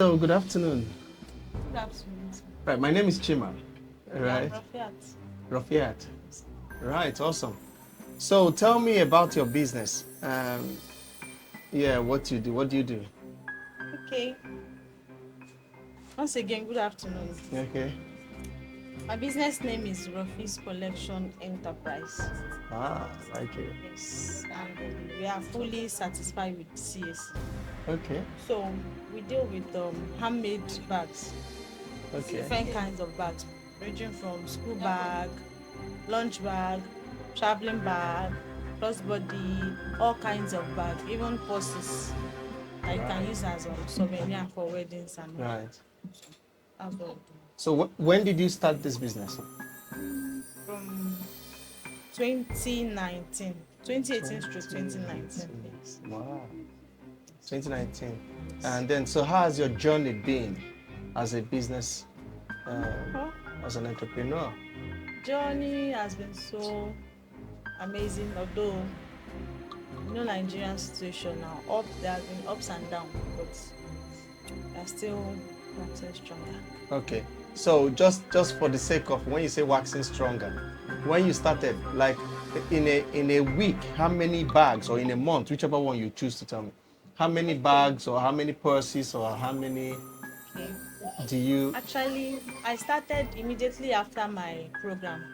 Hello, good afternoon. Good afternoon. Right, my name is Chima. Yeah, Right, Rofiat. Rofiat. Right, awesome. So tell me about your business. Yeah, what you do. What do you do? Okay. Once again, good afternoon. Okay. My business name is Rofi's Collection Enterprise. Like it. Yes, and we are fully satisfied with CAC. Okay. So we deal with handmade bags, Okay. different kinds of bags, ranging from school bag, lunch bag, traveling bag, crossbody, all kinds of bags, even purses that you can use as souvenir for weddings and all. Right. That's what we do. So when did you start this business? From 2019, 2018 to 2019. Yes. Wow. 2019. And then, so how has your journey been as a business, Huh? as an entrepreneur? Journey has been so amazing, although Nigerian situation now, there has been ups and downs, but we are still waxing stronger. Okay. So just for the sake of when you say waxing stronger, when you started, like in a week, how many bags, or in a month, whichever one you choose to tell me, how many bags or how many purses or how many Okay. do you? Actually, I started immediately after my program,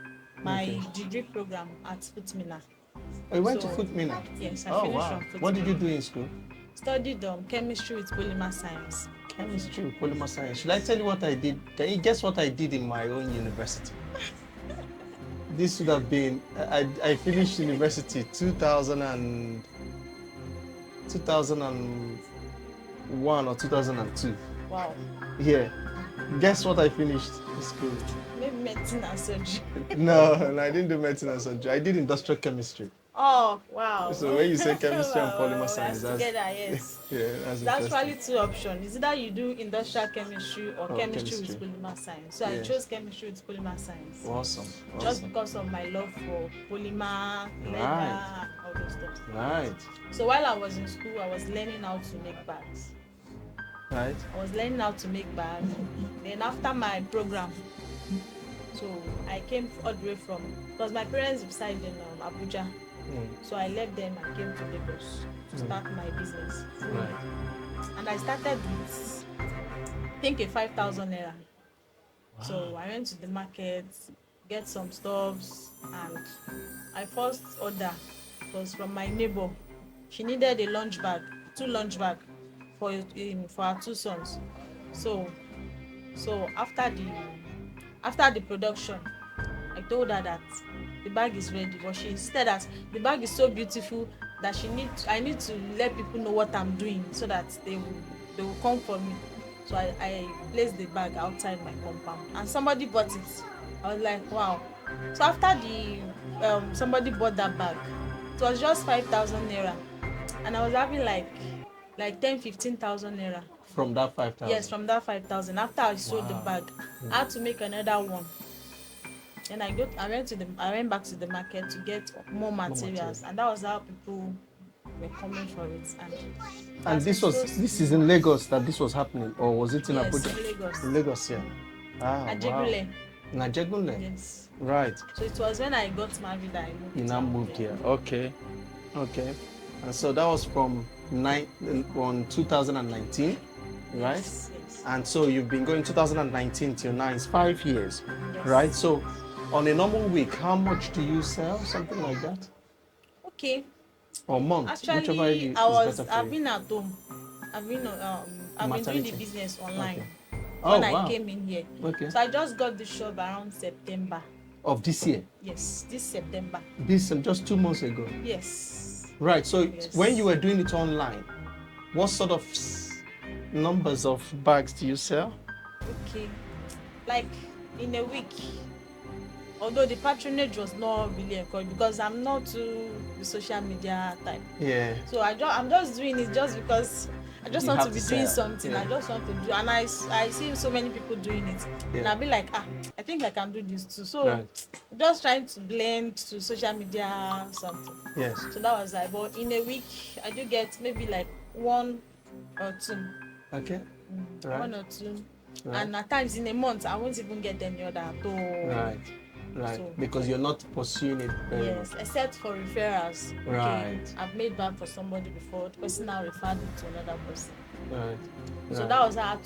my Okay. degree program at Futmina. Oh, you went to So, Footmina? yes, I Oh finished wow. from Futmina. What did you do in school? Studied chemistry with polymer science. Chemistry, polymer science. Should I tell you what I did? Can you guess what I did in my own university? This would have been, I finished university 2001 or 2002. Wow. Yeah. Guess what I finished in school? Maybe medicine and surgery. No, I didn't do medicine and surgery. I did industrial chemistry. Oh, wow. So when you say chemistry and Wow, polymer science, that's that's together, yes. yeah, that's That's interesting. probably two options. Is either you do industrial chemistry or Oh, chemistry with chemistry. polymer science. So I Yes. chose chemistry with polymer science. Awesome. Just because of my love for polymer, leather, Right. all those stuff. Right. So while I was in school, I was learning how to make bags. Right. I was learning how to make bags. Then after my program, so I came all the way from, because my parents reside in Abuja. So I left them and came to Lagos to start my business. Right. And I started with, I think, a 5,000 naira. So I went to the market, get some stuffs, and I first order was from my neighbor. She needed a lunch bag, 2 lunch bag for her 2 sons. So after the production, I told her that the bag is ready, but she insisted that the bag is so beautiful that I need to let people know what I'm doing so that they will come for me. So I placed the bag outside my compound and somebody bought it. I was like, wow. So after the somebody bought that bag, it was just 5,000 naira, and I was having like 10-15,000 naira. From that 5,000. Yes, from that 5,000. After I sold the bag, I had to make another one. Then I went back to the market to get more materials, and that was how people were coming for it. And this is in Lagos that this was happening, or was it in Abuja? Yes, in Lagos. In Lagos, yeah. Wow. Ajegunle. In Ajegunle. Yes. Right. So it was when I got married that I moved. You now moved here. Okay. And so that was from 2019, right? Yes. And so you've been going 2019 till now. It's 5 years, Yes. right? So on a normal week, how much do you sell? Something like that? Okay. Or month? Actually, I've been at home. I've been doing the business online. Okay. When I came in here. Okay. So I just got the shop around September. Of this year? Yes, this September. This just 2 months ago? Yes. Right. So when you were doing it online, what sort of numbers of bags do you sell? Okay. Like in a week, although the patronage was not really encouraged because I'm not too the social media type. Yeah. So I'm just doing it just because I just want to be doing something. Yeah. I just want to do, and I see so many people doing it, and I'll be like, I think I can do this too. So just trying to blend to social media something. Yes. So that was like, but in a week I do get maybe like 1 or 2. Okay. Right. One or two. Right. And at times in a month, I won't even get any order at all. Right. Right. So, Because you're not pursuing it very yes, much. except for referrals. Okay, Right. I've made bag for somebody before. The person now referred it to another person. Right. So Right. that was how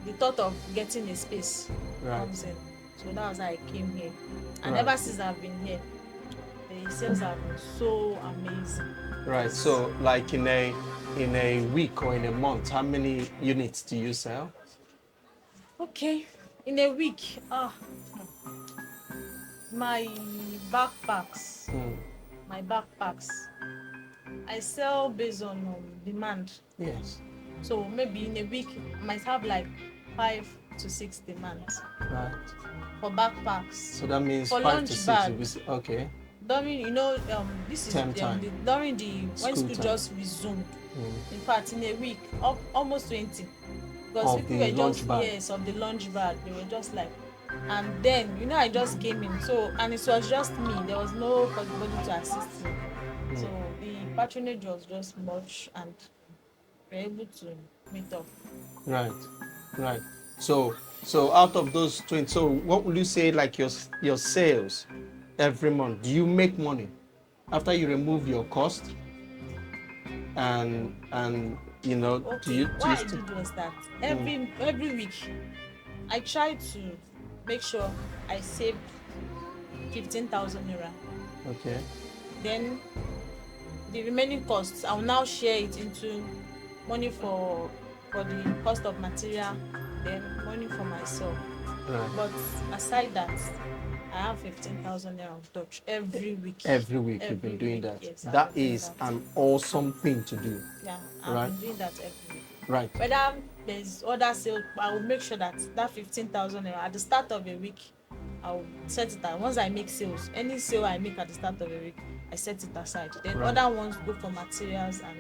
the thought of getting a space Right. comes in. So that was how I came here. And Right. ever since I've been here, the sales have been so amazing. Right. So, like in a week or in a month, how many units do you sell? Okay, in a week, my backpacks, Mm. my backpacks, I sell based on demand. Yes. So maybe in a week, I might have like 5 to 6 demands Right. for backpacks. So that means For 5 to lunch 6 bag, will be okay. during this is Term time. during the when School school time. just resumed. Mm. In fact, in a week, almost 20, because Of people the were lunch just bag. yes of the lunch bag. They were just like, and then I just came in, so and it was just me. There was no nobody to assist me. So the patronage was just much, and we were able to meet up. Right. Right. So out of those 20, so what would you say like your sales every month? Do you make money after you remove your cost? And do Okay, you what I still did was that every week I tried to make sure I saved 15,000 naira. okay. Then the remaining costs, I will now share it into money for the cost of material, then money for myself. Right. But aside that, I have 15,000 naira of Dutch every week. Every week you've Every been doing week, that. yes, I've That been doing is that. an awesome thing to do. Yeah, I've Right. been doing that every week. Right. Whether there's other sale, I will make sure that 15,000 naira at the start of a week, I will set it aside. Once I make sales, any sale I make at the start of a week, I set it aside. Then Right. other ones go for materials and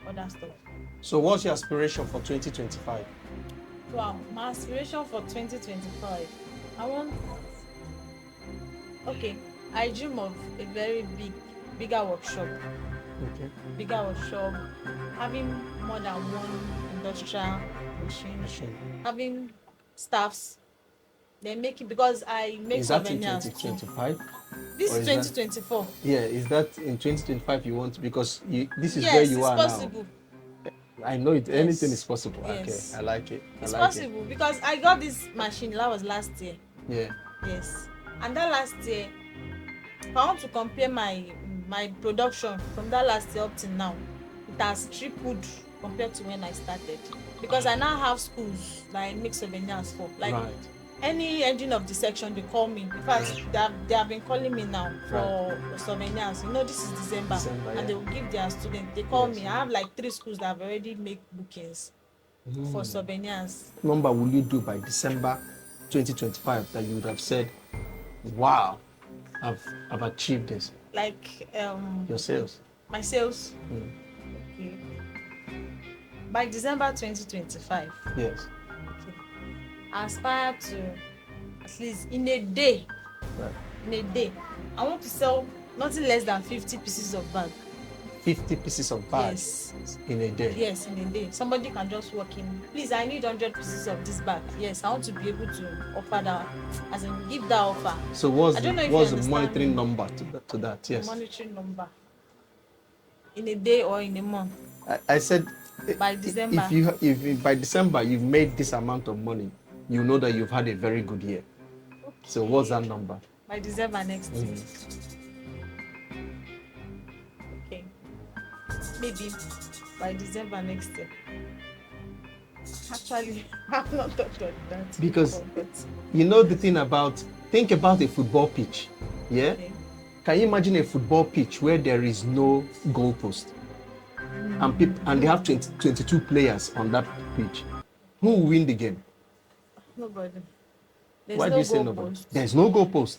other stuff. So what's your aspiration for 2025? Wow, my aspiration for 2025, I dream of a very bigger workshop. Okay. Bigger workshop, having more than one industrial machine, having staffs. Then make it, because I make Is that in souvenirs too. 2025? This Or is is that- 2024. Yeah, is that in 2025 you want? Because this is Yes, where you it's are possible. now. I know it. Yes. Anything is possible. Yes. Okay, I like it. It's I like possible because I got this machine, that was last year. it. Yeah. Yes. And that last year, if I want to compare my production from that last year up till now, it has tripled compared to when I started. Because I now have schools that I make souvenirs for. Like Right. any engine of the section, they call me. In fact, they have been calling me now for souvenirs. This is December, December, and yeah. they will give their students. They call Yes. me. I have like 3 schools that have already made bookings for souvenirs. Number will you do by December 2025 that you would have said, wow, I've achieved this? Like Your sales. my sales. Okay. By December 2025. Yes. Okay. I aspire to, at least in a day, Right. I want to sell nothing less than 50 pieces of bag. 50 pieces of bags in a day. Yes, in a day. Somebody can just walk in. Please, I need 100 pieces of this bag. Yes, I want to be able to offer that, as in give that offer. So what's the understand monitoring me. number to that? Yes. Monitoring number. In a day or in a month. I said By December. If by December you've made this amount of money, you know that you've had a very good year. Okay. So what's that number? By December next year. Okay. Maybe by December next year. Actually, I've not thought of that. Because before, the thing about, think about a football pitch. Yeah? okay. Can you imagine a football pitch where there is no goalpost? And they have 22 players on that pitch. Who will win the game? Nobody. There's Why no do you say goal nobody? post. There's no goalpost.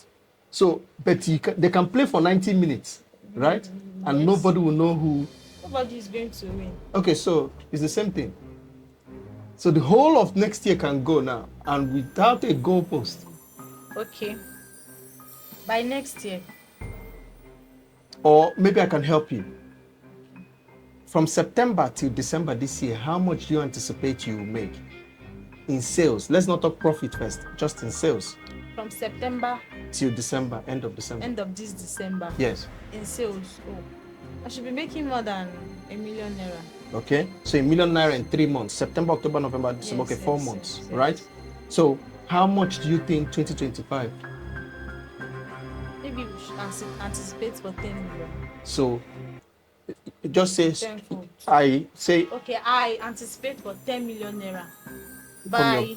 So, but they can play for 90 minutes, right? And Yes. nobody will know who. Nobody is going to win. Okay, so it's the same thing. So the whole of next year can go now, and without a goalpost. Okay. By next year. Or maybe I can help you. From September till December this year, how much do you anticipate you will make in sales? Let's not talk profit first, just in sales. From September Till December, end of December. end of this December. Yes. In sales, I should be making more than #1 million. Okay. So #1 million in 3 months. September, October, November, December. Yes, Okay, 4 yes, months, yes, right? yes. So how much do you think 2025? Maybe we should anticipate for 10 million. So just say, Tenfold. I say Okay, I anticipate for 10 million naira by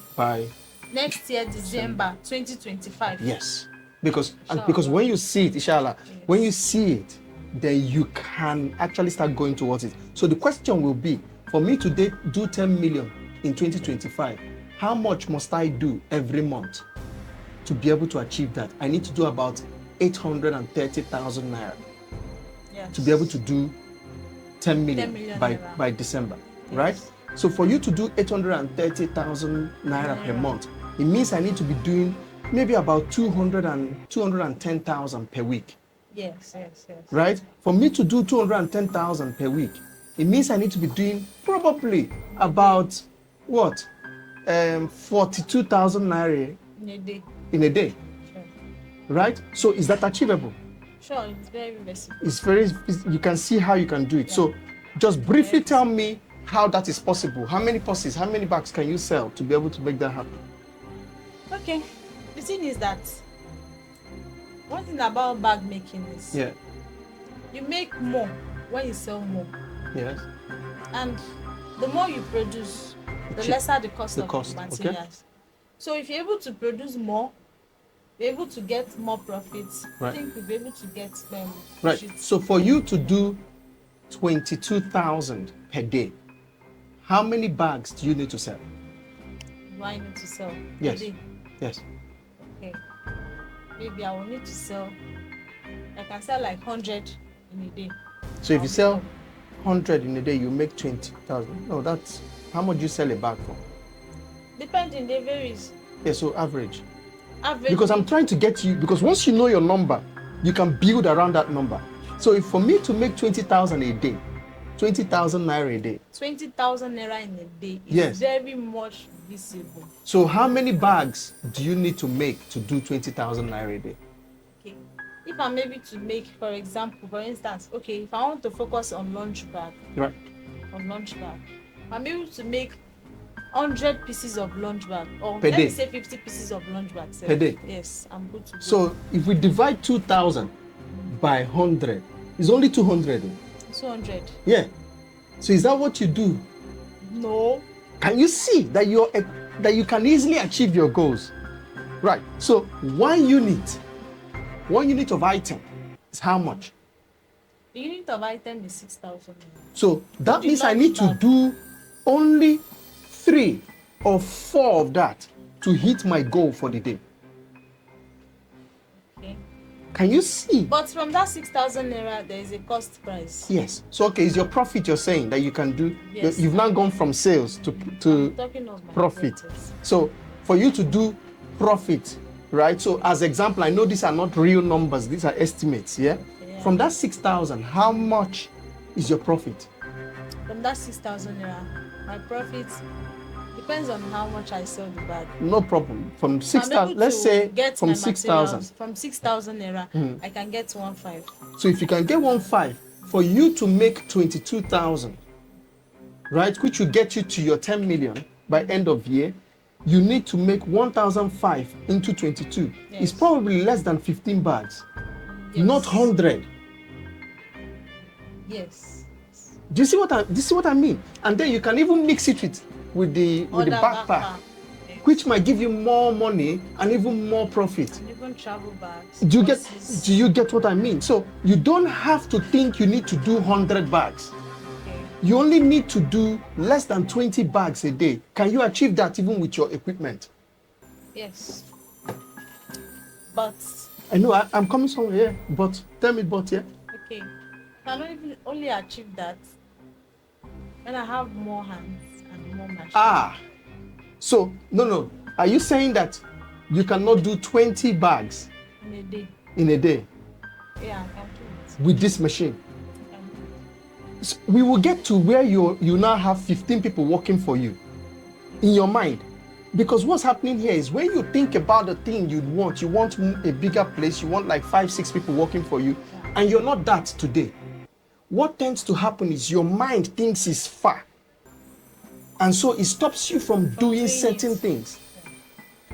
next year, December 2025. yes. Because Inshallah. when you see it, inshallah, Yes. when you see it, then you can actually start going towards it. So the question will be, for me to do 10 million in 2025, how much must I do every month to be able to achieve that? I need to do about 830,000 naira Yes. to be able to do 10 million, 10 million by naira. by December, Yes. right? So for you to do 830,000 naira per month, it means I need to be doing maybe about 210,000 per week, Yes. right? For me to do 210,000 per week, it means I need to be doing probably about what, 42,000 naira In a day. in a day, Sure. right? So is that achievable? Sure, it's very impressive. You can see how you can do it. So just briefly tell me how that is possible. How many purses, how many bags can you sell to be able to make that happen? Okay. The thing is that one thing about bag making is you make more when you sell more. Yes. And the more you produce, the lesser the cost of the materials. Okay. So if you're able to produce more, you're able to get more profits. Right. I think you'll be able to get Right. So for you to do 22,000 per day, how many bags do you need to sell? Do I need to sell? Yes. A day? Yes. Okay. Maybe I will need to sell. I can sell like 100 in a day. So if you sell 100 in a day, you make 20,000. No, that's how much you sell a bag for? Depending, they varies. Yeah, so average. Average. Because I'm trying to get you, because once you know your number, you can build around that number. So if for me to make 20,000 a day, 20,000 naira a day. 20,000 naira in a day is Yes. very much visible. So how many bags do you need to make to do 20,000 naira a day? Okay. If I'm able to make, for instance, okay, if I want to focus on lunch bag, Right. I'm able to make 100 pieces of lunch bag, or Per let day. me say 50 pieces of lunch bag. Per day. Yes, I'm good to go. So if we divide 2,000 by 100, it's only 200. 200. Yeah. So is that what you do? No. Can you see that you can easily achieve your goals? Right. So 1 unit of item is how much? The unit of item is 6,000. So that The means I lunch need to bag. do only 3 or 4 of that to hit my goal for the day. Okay. Can you see? But from that 6,000 naira, there is a cost price. Yes. So okay, is your profit you're saying that you can do? Yes. You've now gone from sales to I'm talking of my profit. profits. So for you to do profit, right? So as example, I know these are not real numbers; these are estimates. Yeah. Yeah. From that 6,000, how much is your profit? From that 6,000 naira, my profit depends on how much I sell the bag. No problem. From So I'm 6,000, able let's to say get from my 6,000. materials. From 6,000 naira, I can get 1.5. So if you can get 1.5, for you to make 22,000, right, which will get you to your 10 million by end of year, you need to make 1,005 into 22. Yes. It's probably less than 15 bags, Yes. not 100. Yes. Do you see what I mean? And then you can even mix it with the Other backpack, Yes. which might give you more money and even more profit. And even travel bags. Do buses. you get what I mean? So you don't have to think you need to do 100 bags. Okay. You only need to do less than 20 bags a day. Can you achieve that even with your equipment? Yes. But I know I'm coming somewhere here, but tell me, but yeah. okay, can I only achieve that when I have more hands and more machines. So no. Are you saying that you cannot do 20 bags In a day. in a day Yeah, I can do it. with this machine? I can do it. we will get to where you now have 15 people working for you in your mind. Because what's happening here is when you think about the thing you want a bigger place, you want like 5-6 people working for you, and you're not that today. What tends to happen is your mind thinks it's far. And so it stops you from doing certain things.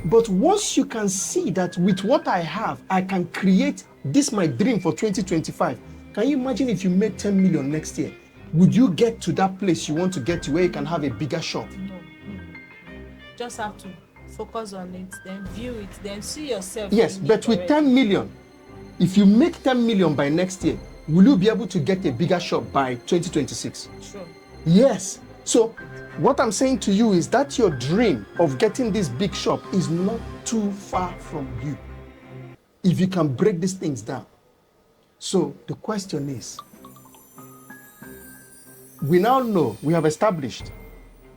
But once you can see that with what I have, I can create this my dream for 2025. Can you imagine if you made 10 million next year? Would you get to that place you want to get to where you can have a bigger shop? No. Just have to focus on it, then view it, then see yourself. Yes, but with 10 million, if you make 10 million by next year, will you be able to get a bigger shop by 2026? Sure. Yes. So what I'm saying to you is that your dream of getting this big shop is not too far from you, if you can break these things down. So the question is, we now know, we have established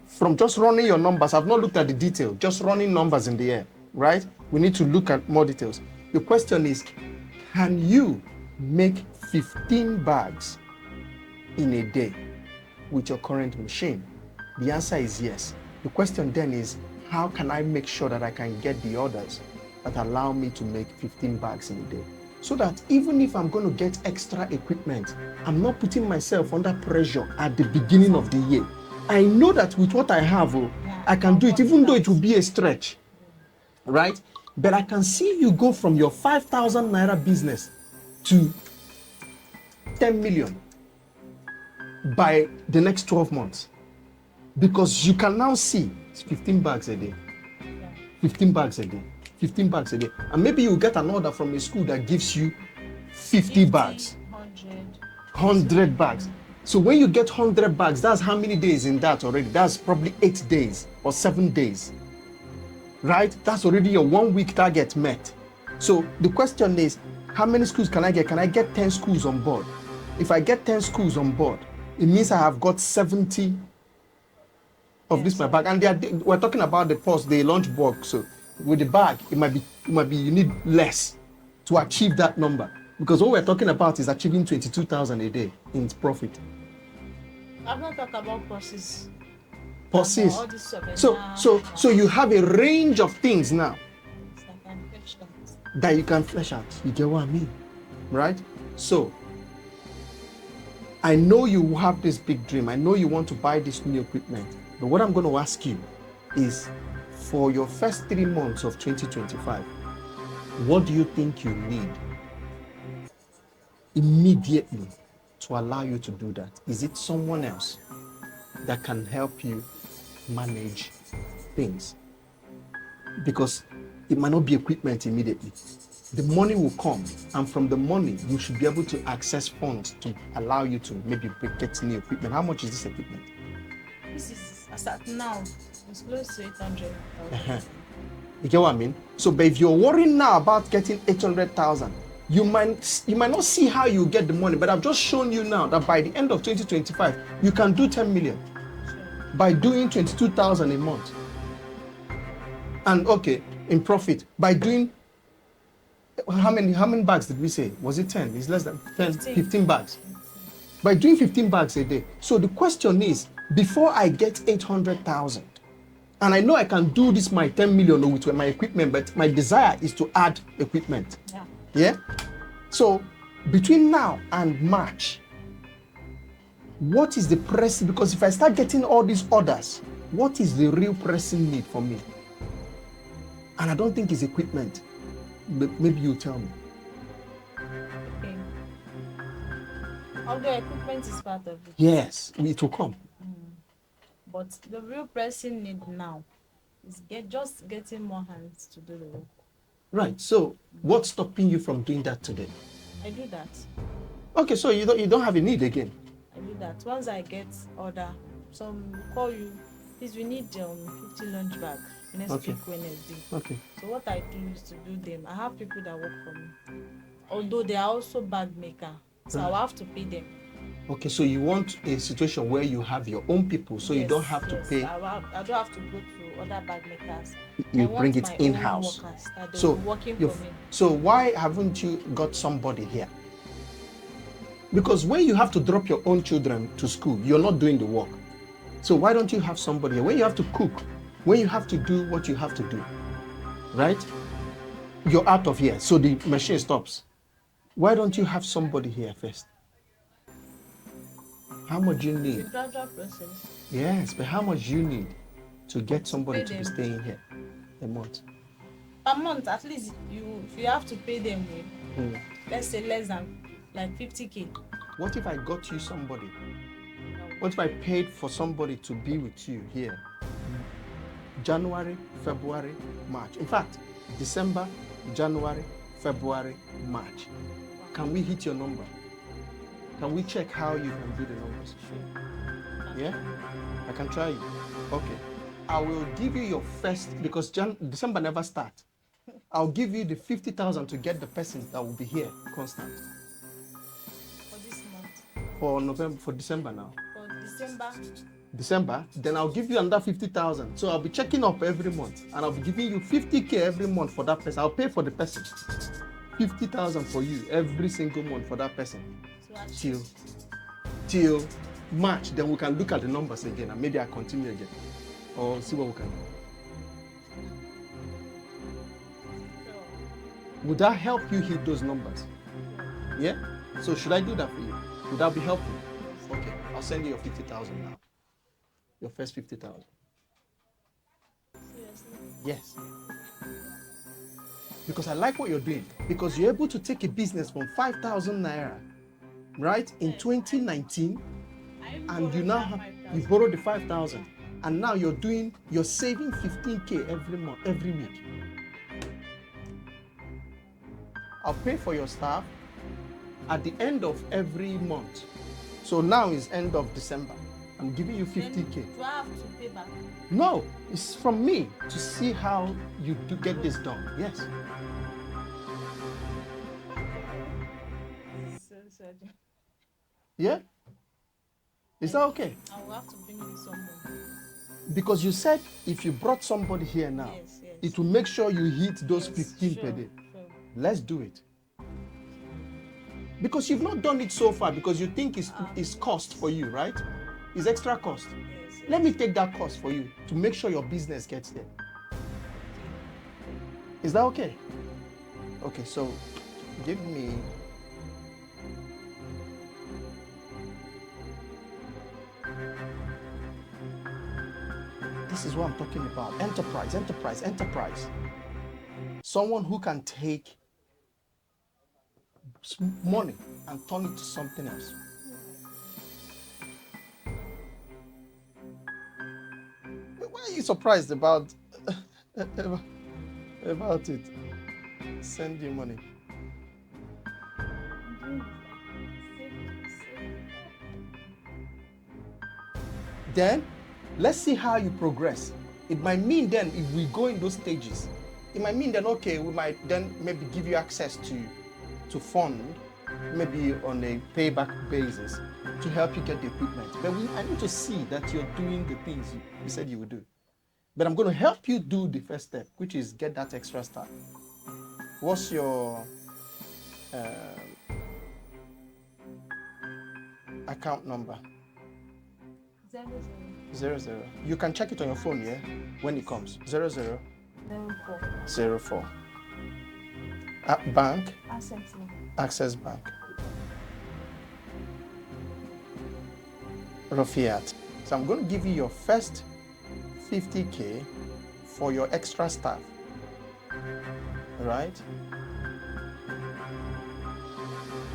from just running your numbers, I've not looked at the detail, just running numbers in the air, right? We need to look at more details. The question is, can you make 15 bags in a day with your current machine? The answer is yes. The question then is, how can I make sure that I can get the orders that allow me to make 15 bags in a day? So that even if I'm going to get extra equipment, I'm not putting myself under pressure at the beginning of the year. I know that with what I have, I can do it, even though it will be a stretch, right? But I can see you go from your 5,000 naira business to 10 million by the next 12 months. Because you can now see it's 15 bags a day, 15 bags a day, 15 bags a day. And maybe you get an order from a school that gives you 50 bags, 100 bags. So when you get 100 bags, that's how many days in that already? That's probably 8 days or 7 days, right? That's already your 1 week target met. So the question is, how many schools can I get? Can I get 10 schools on board? If I get 10 schools on board, it means I have got 70 of this my bag. And we're talking about the lunch box. So with the bag, it might be you need less to achieve that number. Because what we're talking about is achieving 22,000 a day in profit. I've not talked about process. So you have a range of things now that you can flesh out. You get what I mean? Right? So I know you have this big dream. I know you want to buy this new equipment. But what I'm going to ask you is, for your first 3 months of 2025, what do you think you need immediately to allow you to do that? Is it someone else that can help you manage things? Because it might not be equipment immediately. The money will come, and from the money, you should be able to access funds to allow you to maybe get new equipment. How much is this equipment? This is, as at now, it's close to 800,000. You get what I mean? So, but if you're worrying now about getting 800,000, you might not see how you get the money, but I've just shown you now that by the end of 2025, you can do 10 million by doing 22,000 a month. And okay, in profit, by doing, how many bags did we say? Was it 10? It's less than 10, 15 bags. By doing 15 bags a day. So the question is, before I get 800,000, and I know I can do this my 10 million with my equipment, but my desire is to add equipment. Yeah? So between now and March, what is the pressing? Because if I start getting all these orders, what is the real pressing need for me? And I don't think it's equipment. But maybe you tell me. Okay. Although equipment is part of it. Yes, it will come. But the real pressing need now is just getting more hands to do the work. Right. So what's stopping you from doing that today? I do that. Okay, so you don't have a need again. I do that. Once I get order, some call you, please, we need 50 lunch bag next week Wednesday. Okay. So what I do is to do them. I have people that work for me. Although they are also bag maker. So I have to pay them. Okay, so you want a situation where you have your own people, so you don't have to pay. I don't have to go to other bag makers. You bring it in-house. So working for me. So why haven't you got somebody here? Because when you have to drop your own children to school, you're not doing the work. So why don't you have somebody here? When you have to cook, when you have to do what you have to do, right? You're out of here, so the machine stops. Why don't you have somebody here first? How much you It's need? a gradual process. Yes, but how much you need to get somebody pay to be them. staying here a month? Per month, at least if you have to pay them, let's say less than like 50K. What if I got you somebody? What if I paid for somebody to be with you here? January, February, March. In fact, December, January, February, March. Can we hit your number? Can we check how you can do the numbers? Yeah? I can try you. Okay. I will give you your first, because December never starts. I'll give you the 50,000 to get the person that will be here constant. For this month. For November, for December now. For December, then I'll give you another 50,000. So I'll be checking up every month, and I'll be giving you 50K every month for that person. I'll pay for the person. 50,000 for you every single month for that person. Till March. Then we can look at the numbers again, and maybe I'll continue again, or see what we can do. Would that help you hit those numbers? Yeah? So should I do that for you? Would that be helpful? Okay, I'll send you your 50,000 now. Your first 50,000. Seriously? Yes. Because I like what you're doing. Because you're able to take a business from 5,000 naira, right, in 2019, and you now you borrowed the 5,000, and now you're saving 15K every month, every week. I'll pay for your staff at the end of every month. So now is end of December. I'm giving you 50K. Do I have to pay back? No, it's from me to see how you do get this done. Yes. Yeah? Is that okay? I will have to bring in someone. Because you said if you brought somebody here now, Yes. it will make sure you hit those Yes, 15 sure, per day. sure. Let's do it. Because you've not done it so far because you think it's cost for you, right? It's extra cost. Yes. Let me take that cost for you to make sure your business gets there. Is that okay? Okay, so give me... This is what I'm talking about. Enterprise. Someone who can take money and turn it to something else. Why are you surprised about it? Send you money. Then let's see how you progress. It might mean then if we go in those stages, it might mean then okay, we might then maybe give you access to fund, maybe on a payback basis, to help you get the equipment. But I need to see that you're doing the things you said you would do. But I'm going to help you do the first step, which is get that extra staff. What's your account number? 00. You can check it on your phone, yeah? When it comes. 00. 04. Bank? Access Bank. Rofiat. So I'm going to give you your first 50K for your extra staff. Right?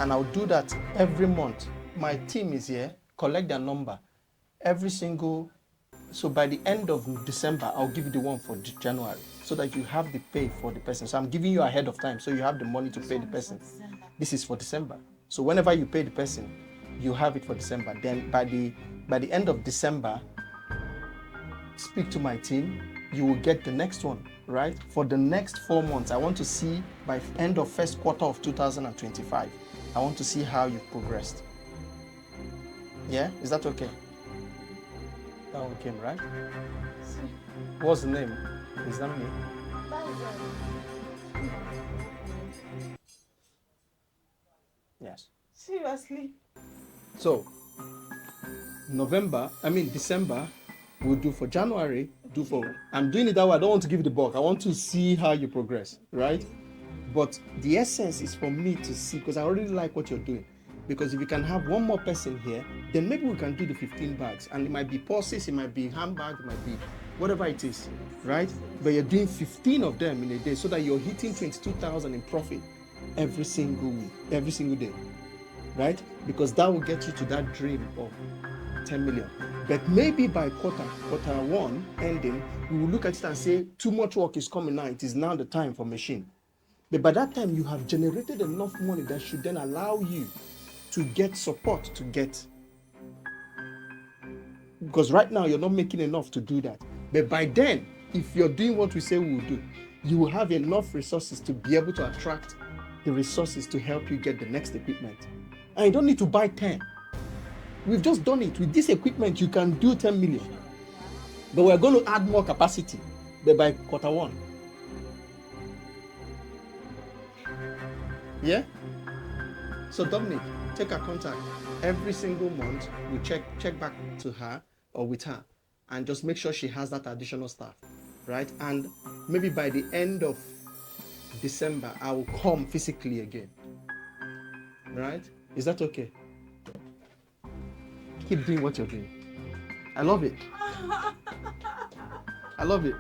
And I'll do that every month. My team is here, collect their number. Every single, so by the end of December, I'll give you the one for January so that you have the pay for the person. So I'm giving you ahead of time so you have the money to pay the person. This is for December. So whenever you pay the person, you have it for December. Then by the end of December, speak to my team, you will get the next one, right? For the next 4 months, I want to see by end of first quarter of 2025, I want to see how you've progressed. Yeah, is that okay? That one came, right? What's the name? Is that me? Yes. Seriously. So December, we'll do for January, do for, I'm doing it that way. I don't want to give you the bulk. I want to see how you progress, right? But the essence is for me to see, because I already like what you're doing. Because if you can have one more person here, then maybe we can do the 15 bags. And it might be purses, it might be handbag, it might be whatever it is, right? But you're doing 15 of them in a day so that you're hitting 22,000 in profit every single week, every single day, right? Because that will get you to that dream of 10 million. But maybe by quarter one ending, we will look at it and say, too much work is coming now. It is now the time for machine. But by that time, you have generated enough money that should then allow you to get support to get. Because right now, you're not making enough to do that. But by then, if you're doing what we say we will do, you will have enough resources to be able to attract the resources to help you get the next equipment. And you don't need to buy 10. We've just done it. With this equipment, you can do 10 million. But we're going to add more capacity by quarter one. Yeah? So Dominic, take her contact. Every single month, we check back to her or with her and just make sure she has that additional staff, right? And maybe by the end of December, I will come physically again, right? Is that okay? Keep doing what you're doing. I love it. I love it.